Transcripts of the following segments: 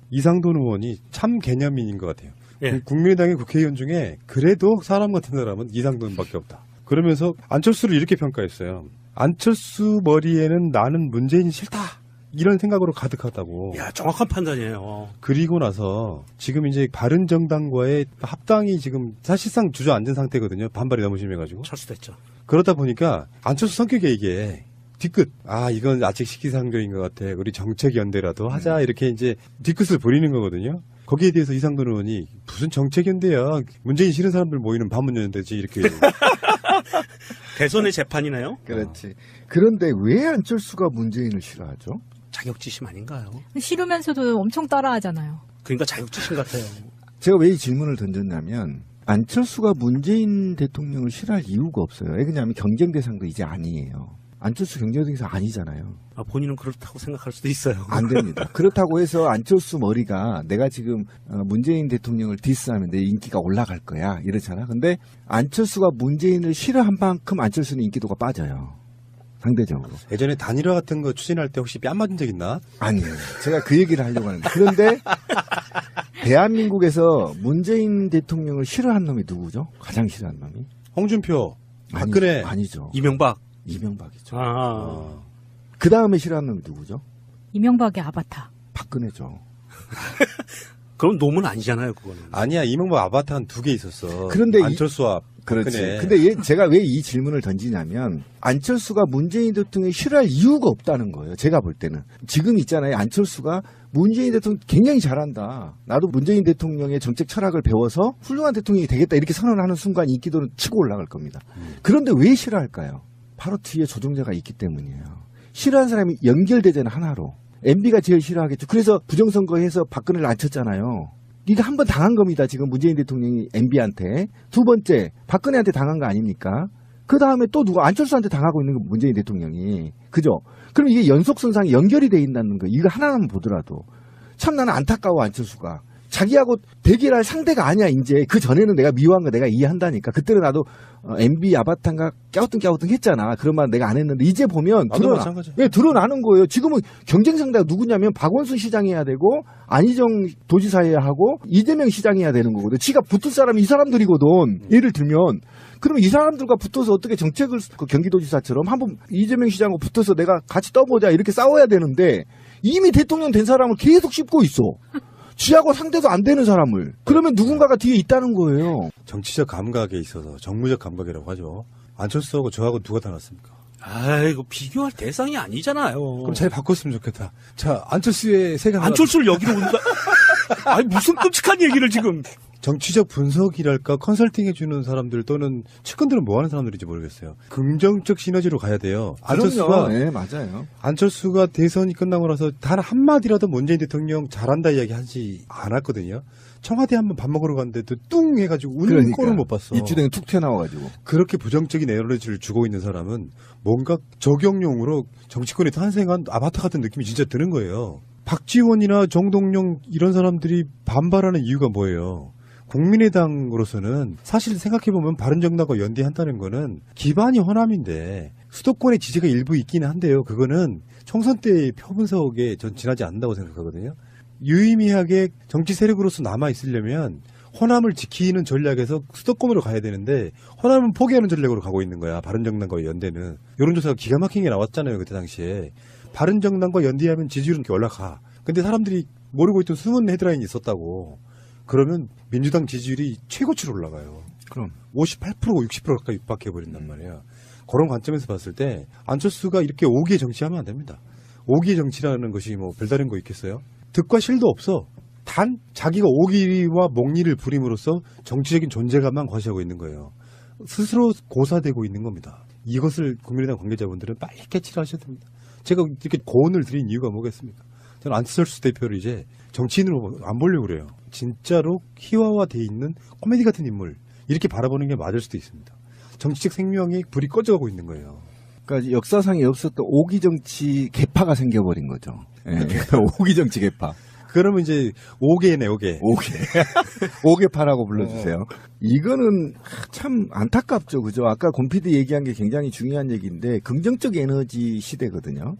이상돈 의원이 참 개념인인 것 같아요. 예. 국민의당의 국회의원 중에 그래도 사람 같은 사람은 이상돈밖에 없다. 그러면서 안철수를 이렇게 평가했어요. 안철수 머리에는 나는 문재인이 싫다. 이런 생각으로 가득하다고. 야, 정확한 판단이에요. 그리고 나서 지금 이제 바른정당과의 합당이 지금 사실상 주저앉은 상태거든요. 반발이 너무 심해가지고. 철수됐죠. 그러다 보니까 안철수 성격에 이게 뒤끝. 아, 이건 아직 시기상조인 것 같아. 우리 정책연대라도 하자. 이렇게 이제 뒤끝을 부리는 거거든요. 거기에 대해서 이상돈 의원이 무슨 정책연대야. 문재인 싫은 사람들 모이는 반문연대지. 이렇게. 대선의 재판이네요. 그렇지. 그런데 왜 안철수가 문재인을 싫어하죠? 자격지심 아닌가요? 싫으면서도 엄청 따라하잖아요. 그러니까 자격지심 같아요. 제가 왜 이 질문을 던졌냐면 안철수가 문재인 대통령을 싫어할 이유가 없어요. 왜냐하면 경쟁 대상도 이제 아니에요. 안철수 경쟁 대상 아니잖아요. 아, 본인은 그렇다고 생각할 수도 있어요. 안 됩니다. 그렇다고 해서 안철수 머리가 내가 지금 문재인 대통령을 디스하면 내 인기가 올라갈 거야 이러잖아. 근데 안철수가 문재인을 싫어한 만큼 안철수는 인기도가 빠져요. 상대적으로. 예전에 단일화 같은 거 추진할 때 혹시 뺨 맞은 적 있나? 아니에요. 제가 그 얘기를 하려고 하는데. 그런데 대한민국에서 문재인 대통령을 싫어한 놈이 누구죠? 가장 싫어한 놈이? 홍준표, 박근혜. 아니죠. 이명박. 이명박이죠. 아. 그 다음에 싫어한 놈이 누구죠? 이명박의 아바타. 박근혜죠. 그럼 놈은 아니잖아요, 그거는. 아니야, 이명박 아바타 한 2개 있었어. 그런데 안철수와 그렇지. 박근혜. 근데 제가 왜 이 질문을 던지냐면 안철수가 문재인 대통령이 싫어할 이유가 없다는 거예요. 제가 볼 때는. 지금 있잖아요. 안철수가 문재인 대통령 굉장히 잘한다. 나도 문재인 대통령의 정책 철학을 배워서 훌륭한 대통령이 되겠다. 이렇게 선언하는 순간 인기도는 치고 올라갈 겁니다. 그런데 왜 싫어할까요? 바로 뒤에 조종자가 있기 때문이에요. 싫어하는 사람이 연결되잖아요. 하나로. MB가 제일 싫어하겠죠. 그래서 부정선거해서 박근혜를 안 쳤잖아요. 네가 한 번 당한 겁니다. 지금 문재인 대통령이 MB한테. 두 번째 박근혜한테 당한 거 아닙니까? 그 다음에 또 누가 안철수한테 당하고 있는 거 문재인 대통령이. 그죠? 그럼 이게 연속선상에 연결이 돼 있다는 거. 이거 하나만 보더라도. 참 나는 안타까워 안철수가. 자기하고 대결할 상대가 아니야 이제. 그 전에는 내가 미워한 거 내가 이해한다니까. 그때는 나도 MB 아바타인가 깨우뚱 했잖아. 그런 말 내가 안 했는데 이제 보면 드러나는 거예요. 지금은 경쟁 상대가 누구냐면 박원순 시장이 해야 되고 안희정 도지사 해야 하고 이재명 시장이 해야 되는 거거든. 지가 붙을 사람이 이 사람들이거든. 예를 들면 그러면 이 사람들과 붙어서 어떻게 정책을 경기도지사처럼 한번 이재명 시장하고 붙어서 내가 같이 떠보자 이렇게 싸워야 되는데 이미 대통령 된 사람을 계속 씹고 있어. 지하고 상대도 안 되는 사람을. 그러면 누군가가 뒤에 있다는 거예요. 정치적 감각에 있어서 정무적 감각이라고 하죠. 안철수하고 저하고 누가 더 낫습니까? 아이고, 비교할 대상이 아니잖아요. 그럼 잘 바꿨으면 좋겠다. 자, 안철수의 세가 안철수를 여기로 온다. 아니, 무슨 끔찍한 얘기를 지금. 정치적 분석이랄까 컨설팅 해주는 사람들 또는 측근들은 뭐 하는 사람들인지 모르겠어요. 긍정적 시너지로 가야 돼요. 안철수가 네, 맞아요. 안철수가 대선이 끝나고 나서 단 한마디라도 문재인 대통령 잘한다 이야기 하지 않았거든요. 청와대 한번 밥 먹으러 갔는데도 뚱 해가지고 우는 꼴을 못 봤어. 입주댕이 툭 튀어나와가지고. 그렇게 부정적인 에너지를 주고 있는 사람은 뭔가 적용용으로 정치권에 탄생한 아바타 같은 느낌이 진짜 드는 거예요. 박지원이나 정동영 이런 사람들이 반발하는 이유가 뭐예요? 국민의당으로서는 사실 생각해보면 바른정당과 연대한다는 거는 기반이 호남인데 수도권의 지지가 일부 있기는 한데요. 그거는 총선 때의 표분석에 전 지나지 않는다고 생각하거든요. 유의미하게 정치 세력으로서 남아있으려면 호남을 지키는 전략에서 수도권으로 가야 되는데 호남은 포기하는 전략으로 가고 있는 거야. 바른정당과 연대는. 여론조사가 기가 막힌 게 나왔잖아요. 그때 당시에. 바른정당과 연대하면 지지율은 이렇게 올라가. 근데 사람들이 모르고 있던 숨은 헤드라인이 있었다고. 그러면 민주당 지지율이 최고치로 올라가요. 그럼 58%고 60% 가까이 육박해버린단 말이야. 그런 관점에서 봤을 때 안철수가 이렇게 오기의 정치하면 안 됩니다. 오기의 정치라는 것이 뭐 별다른 거 있겠어요? 득과 실도 없어. 단 자기가 오기와 목리를 부림으로써 정치적인 존재감만 과시하고 있는 거예요. 스스로 고사되고 있는 겁니다. 이것을 국민의당 관계자분들은 빨리 캐치를 하셔야 됩니다. 제가 이렇게 고언을 드린 이유가 뭐겠습니까? 저는 안철수 대표를 이제 정치인으로 안 보려고 그래요. 진짜로 희화화되어 있는 코미디 같은 인물 이렇게 바라보는 게 맞을 수도 있습니다. 정치적 생명이 불이 꺼져가고 있는 거예요. 그러니까 역사상에 없었던 오기 정치 개파가 생겨버린 거죠. 네. 오기 정치 개파. 그러면 이제 5개네 5개. 5개파라고 불러주세요. 이거는 참 안타깝죠. 그죠? 아까 곰피디 얘기한 게 굉장히 중요한 얘기인데 긍정적 에너지 시대거든요.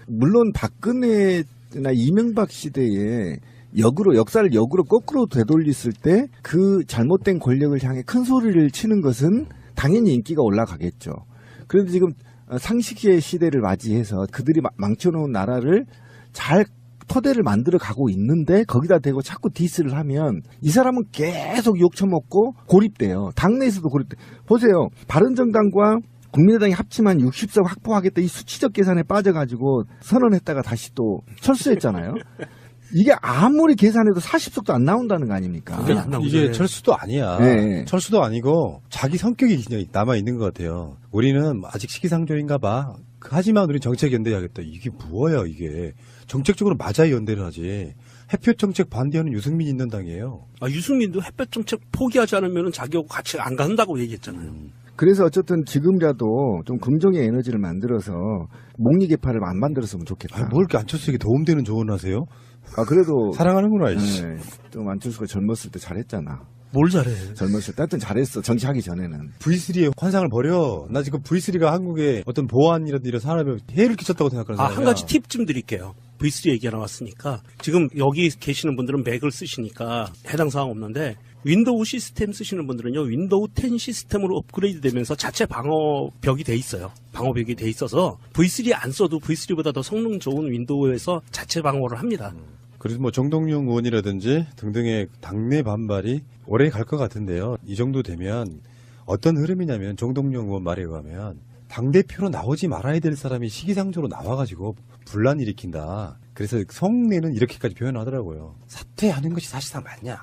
물론 박근혜나 이명박 시대에 역사를 역으로 거꾸로 되돌렸을 때 그 잘못된 권력을 향해 큰 소리를 치는 것은 당연히 인기가 올라가겠죠. 그런데 지금 상식의 시대를 맞이해서 그들이 망쳐놓은 나라를 잘 토대를 만들어 가고 있는데 거기다 대고 자꾸 디스를 하면 이 사람은 계속 욕 처먹고 고립돼요. 당내에서도 고립돼. 보세요. 바른정당과 국민의당이 합치면 60석 확보하겠다 이 수치적 계산에 빠져가지고 선언했다가 다시 또 철수했잖아요. 이게 아무리 계산해도 40석도 안 나온다는 거 아닙니까? 이게 철수도 아니야. 네. 철수도 아니고 자기 성격이 그냥 남아 있는 것 같아요. 우리는 아직 시기상조인가 봐. 하지만 우리 정책 연대하겠다. 이게 뭐야 이게. 정책적으로 맞아야 연대를 하지. 햇볕 정책 반대하는 유승민 있는 당이에요. 유승민도 햇볕 정책 포기하지 않으면 자기하고 같이 안 간다고 얘기했잖아요. 그래서 어쨌든 지금이라도 좀 긍정의 에너지를 만들어서 목리 개파를 안 만들었으면 좋겠다. 뭘 이렇게 안철수에게 도움되는 조언을 하세요? 그래도 사랑하는구나. 이씨. 네, 좀 안철수가 젊었을 때 잘했잖아. 뭘 잘해? 젊었을 때 하여튼 잘했어. 정치하기 전에는. V3의 환상을 버려. 나 지금 V3가 한국의 어떤 보안이라든지 이런 산업에 해를 끼쳤다고 생각하는 사람이야. 한 가지 팁 좀 드릴게요. V3 얘기가 나왔으니까 지금 여기 계시는 분들은 맥을 쓰시니까 해당 사항 없는데 윈도우 시스템 쓰시는 분들은요. 윈도우 10 시스템으로 업그레이드 되면서 자체 방어벽이 돼 있어요. 방어벽이 돼 있어서 V3 안 써도 V3보다 더 성능 좋은 윈도우에서 자체 방어를 합니다. 그래서 뭐 정동영 의원이라든지 등등의 당내 반발이 오래 갈 것 같은데요. 이 정도 되면 어떤 흐름이냐면 정동영 의원 말에 의하면 당대표로 나오지 말아야 될 사람이 시기상조로 나와가지고 분란 일으킨다. 그래서 성내는 이렇게까지 표현하더라고요. 사퇴하는 것이 사실상 맞냐.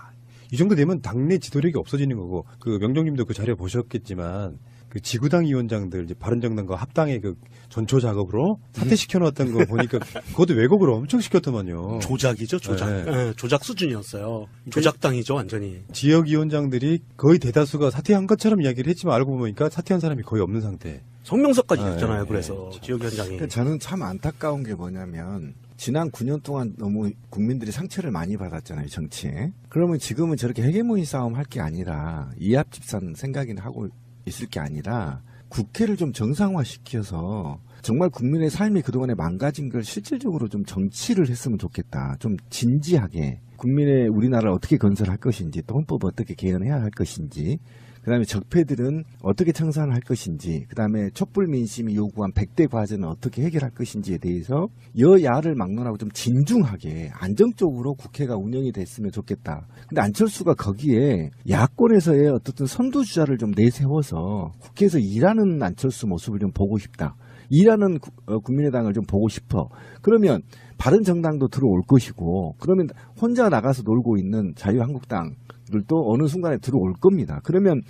이 정도 되면 당내 지도력이 없어지는 거고, 그 명정님도 그 자료 보셨겠지만 그 지구당 위원장들 이제 바른정당과 합당의 그 전초 작업으로 사퇴시켜 놓았던 거 보니까 그것도 왜곡을 엄청 시켰더만요. 조작이죠, 조작. 네. 네, 조작 수준이었어요. 조작당이죠, 완전히. 지역위원장들이 거의 대다수가 사퇴한 것처럼 이야기를 했지만 알고 보니까 사퇴한 사람이 거의 없는 상태. 성명서까지 네, 했잖아요. 네. 그래서 지역위원장이. 그러니까 저는 참 안타까운 게 뭐냐면 지난 9년 동안 너무 국민들이 상처를 많이 받았잖아요, 정치에. 그러면 지금은 저렇게 헤게모니 싸움 할 게 아니라 이합집산 생각이나 하고 있을 게 아니라 국회를 좀 정상화시켜서 정말 국민의 삶이 그동안에 망가진 걸 실질적으로 좀 정치를 했으면 좋겠다. 좀 진지하게 국민의 우리나라를 어떻게 건설할 것인지 또 헌법 어떻게 개헌해야 할 것인지 그다음에 적폐들은 어떻게 청산할 것인지 그다음에 촛불 민심이 요구한 100대 과제는 어떻게 해결할 것인지에 대해서 여야를 막론하고 좀 진중하게 안정적으로 국회가 운영이 됐으면 좋겠다. 근데 안철수가 거기에 야권에서의 어떻든 선두주자를 좀 내세워서 국회에서 일하는 안철수 모습을 좀 보고 싶다. 일하는 국민의당을 좀 보고 싶어. 그러면 바른정당도 들어올 것이고 그러면 혼자 나가서 놀고 있는 자유한국당들도 어느 순간에 들어올 겁니다. 그러면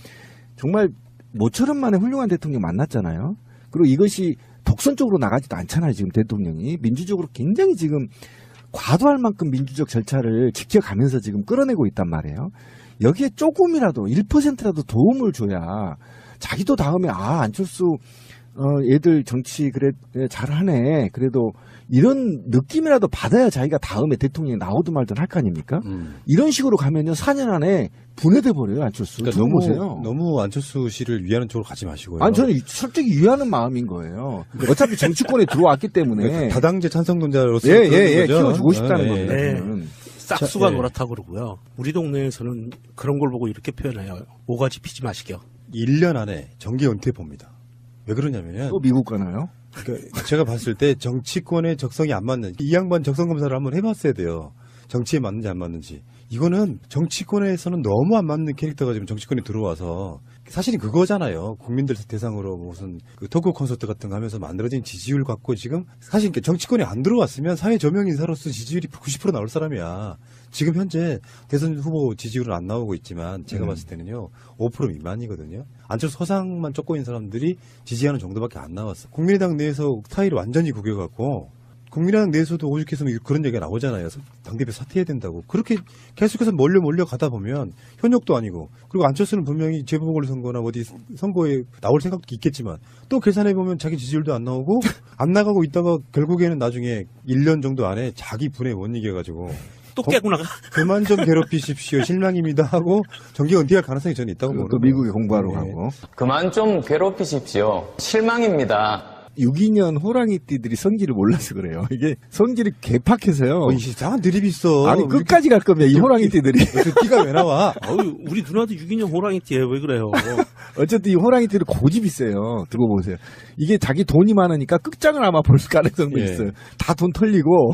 정말 모처럼 만에 훌륭한 대통령 만났잖아요. 그리고 이것이 독선적으로 나가지도 않잖아요. 지금 대통령이 민주적으로 굉장히 지금 과도할 만큼 민주적 절차를 지켜가면서 지금 끌어내고 있단 말이에요. 여기에 조금이라도 1%라도 도움을 줘야 자기도 다음에 안철수 얘들 정치 그래 잘하네. 그래도 이런 느낌이라도 받아야 자기가 다음에 대통령이 나오든 말든 할 거 아닙니까? 이런 식으로 가면요 4년 안에 분해돼 버려요 안철수. 그러니까 지금 보세요. 너무 안철수 씨를 위하는 쪽으로 가지 마시고요. 아니 저는 솔직히 위하는 마음인 거예요. 어차피 정치권에 들어왔기 때문에 다당제 찬성론자로서 예, 그런 거죠? 키워주고 싶다는 예. 겁니다. 네. 저는. 싹수가 예. 노랗다 그러고요. 우리 동네에서는 그런 걸 보고 이렇게 표현해요. 오가지 피지 마시겨. 1년 안에 정계 은퇴 봅니다. 왜 그러냐면은 또 미국 가나요? 그러니까 제가 봤을 때 정치권의 적성이 안 맞는 이 양반 적성 검사를 한번 해봤어야 돼요. 정치에 맞는지 안 맞는지. 이거는 정치권에서는 너무 안 맞는 캐릭터가 지금 정치권에 들어와서 사실은 그거잖아요. 국민들 대상으로 무슨 그 토크 콘서트 같은 거 하면서 만들어진 지지율 갖고 지금 사실 정치권에 안 들어왔으면 사회 저명 인사로서 지지율이 90% 나올 사람이야. 지금 현재 대선 후보 지지율은 안 나오고 있지만 제가 봤을 때는요 5% 미만이거든요. 안철수 서상만 쫓고 있는 사람들이 지지하는 정도밖에 안 나왔어. 국민의당 내에서 타의를 완전히 구겨갖고 국민의당 내에서도 오죽했으면 그런 얘기가 나오잖아요. 당대표 사퇴해야 된다고. 그렇게 계속해서 몰려 가다 보면 현역도 아니고 그리고 안철수는 분명히 재보궐선거나 어디 선거에 나올 생각도 있겠지만 또 계산해보면 자기 지지율도 안 나오고 안 나가고 있다가 결국에는 나중에 1년 정도 안에 자기 분에 못 이겨가지고 또 깨고 나가. 그만 좀 괴롭히십시오. 실망입니다 하고 정계 은퇴할 가능성이 저는 있다고 또 보는 미국에 거예요. 공부하러 네. 가고. 그만 좀 괴롭히십시오. 실망입니다. 유기년 호랑이띠들이 성질을 몰라서 그래요. 이게 성질이 개팍해서요. 이상한 드립이 있어. 아니 끝까지 갈 겁니다. 이 호랑이띠들이. 그래서 띠가 왜 나와? 어우, 우리 누나도 유기년 호랑이띠예요. 왜 그래요? 어쨌든 이 호랑이띠들 고집이 세요. 두고 보세요. 이게 자기 돈이 많으니까 끝장을 아마 볼 가능성도 예. 있어요. 다 돈 털리고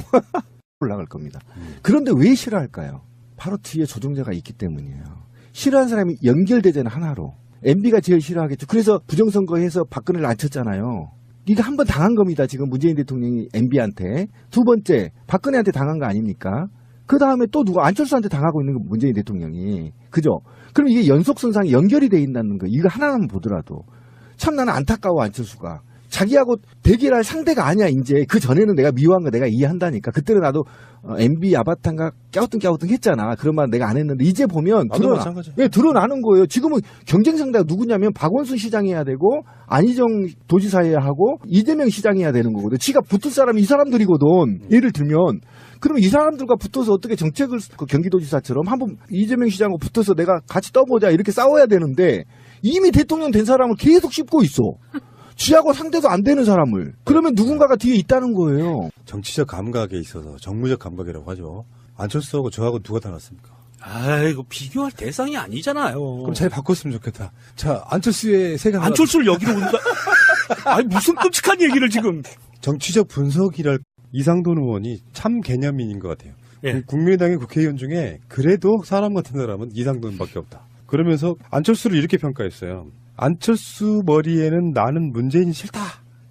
올라갈 겁니다. 그런데 왜 싫어할까요? 바로 뒤에 조종자가 있기 때문이에요. 싫어하는 사람이 연결되잖아요. 하나로. MB가 제일 싫어하겠죠. 그래서 부정선거해서 박근혜를 안 쳤잖아요. 이게 한 번 당한 겁니다. 지금 문재인 대통령이 MB한테. 두 번째, 박근혜한테 당한 거 아닙니까? 그 다음에 또 누가 안철수한테 당하고 있는 거 문재인 대통령이. 그죠? 그럼 이게 연속선상에 연결이 돼 있다는 거. 이거 하나만 보더라도. 참 나는 안타까워, 안철수가. 자기하고 대결할 상대가 아니야, 이제. 그 전에는 내가 미워한 거 내가 이해한다니까. 그때는 나도 MB 아바타인가 깨우뚱 했잖아. 그런 말 내가 안 했는데. 이제 보면 나도 마찬가지야. 예, 드러나는 거예요. 지금은 경쟁 상대가 누구냐면 박원순 시장이 해야 되고 안희정 도지사 해야 하고 이재명 시장이 해야 되는 거거든. 지가 붙을 사람이 이 사람들이거든. 예를 들면. 그러면 이 사람들과 붙어서 어떻게 정책을 그 경기도지사처럼 한번 이재명 시장하고 붙어서 내가 같이 떠보자 이렇게 싸워야 되는데 이미 대통령 된 사람을 계속 씹고 있어. 지하고 상대도 안 되는 사람을. 그러면 누군가가 뒤에 있다는 거예요. 정치적 감각에 있어서 정무적 감각이라고 하죠. 안철수하고 저하고 누가 더 낫습니까? 아이고, 비교할 대상이 아니잖아요. 그럼 잘 바꿨으면 좋겠다. 자, 안철수의 세가 안철수를 여기로 온다? 아니, 무슨 끔찍한 얘기를 지금. 정치적 분석이랄 이상돈 의원이 참 개념인인 것 같아요. 예. 국민의당의 국회의원 중에 그래도 사람 같은 사람은 이상돈밖에 없다. 그러면서 안철수를 이렇게 평가했어요. 안철수 머리에는 나는 문재인이 싫다.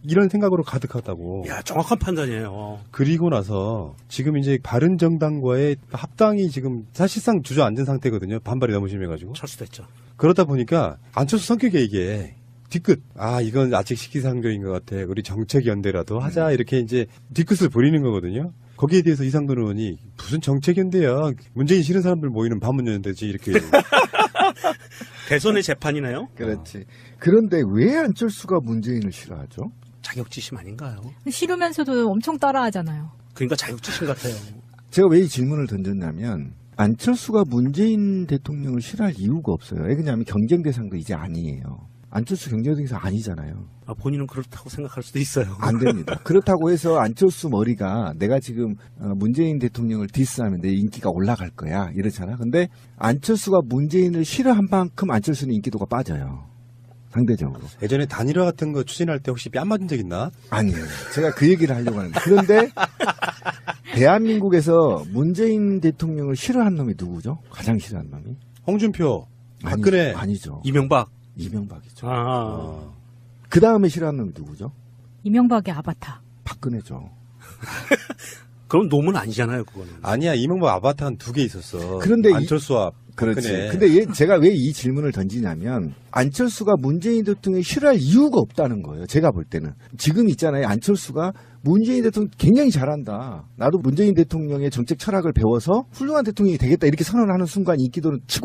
이런 생각으로 가득하다고. 야, 정확한 판단이에요. 그리고 나서 지금 이제 바른정당과의 합당이 지금 사실상 주저앉은 상태거든요. 반발이 너무 심해가지고. 철수됐죠. 그러다 보니까 안철수 성격이 이게 뒤끝. 아, 이건 아직 시기상조인 것 같아. 우리 정책연대라도 하자. 이렇게 이제 뒤끝을 부리는 거거든요. 거기에 대해서 이상돈 의원이 무슨 정책연대야. 문재인 싫은 사람들 모이는 반문연대지. 이렇게. 대선의 재판이네요. 그렇지. 그런데 왜 안철수가 문재인을 싫어하죠? 자격지심 아닌가요? 싫으면서도 엄청 따라하잖아요. 그러니까 자격지심 같아요. 제가 왜 이 질문을 던졌냐면 안철수가 문재인 대통령을 싫어할 이유가 없어요. 왜냐하면 경쟁 대상도 이제 아니에요. 안철수 경쟁 대상 아니잖아요. 아, 본인은 그렇다고 생각할 수도 있어요. 안 됩니다. 그렇다고 해서 안철수 머리가 내가 지금 문재인 대통령을 디스하면 내 인기가 올라갈 거야 이렇잖아. 근데 안철수가 문재인을 싫어한 만큼 안철수는 인기도가 빠져요. 상대적으로. 예전에 단일화 같은 거 추진할 때 혹시 뺨 맞은 적 있나? 아니에요. 제가 그 얘기를 하려고 하는데. 그런데 대한민국에서 문재인 대통령을 싫어한 놈이 누구죠? 가장 싫어한 놈이? 홍준표, 박근혜. 아니죠. 이명박. 이명박이죠. 그 다음에 싫어하는 놈이 누구죠? 이명박의 아바타. 박근혜죠. 그럼 놈은 아니잖아요, 그거는. 아니야, 이명박 아바타 한 2개 있었어. 그런데 안철수와 그렇지. 박근혜. 근데 제가 왜 이 질문을 던지냐면 안철수가 문재인 대통령이 싫어할 이유가 없다는 거예요. 제가 볼 때는. 지금 있잖아요. 안철수가 문재인 대통령 굉장히 잘한다. 나도 문재인 대통령의 정책 철학을 배워서 훌륭한 대통령이 되겠다. 이렇게 선언하는 순간 인기도는 치고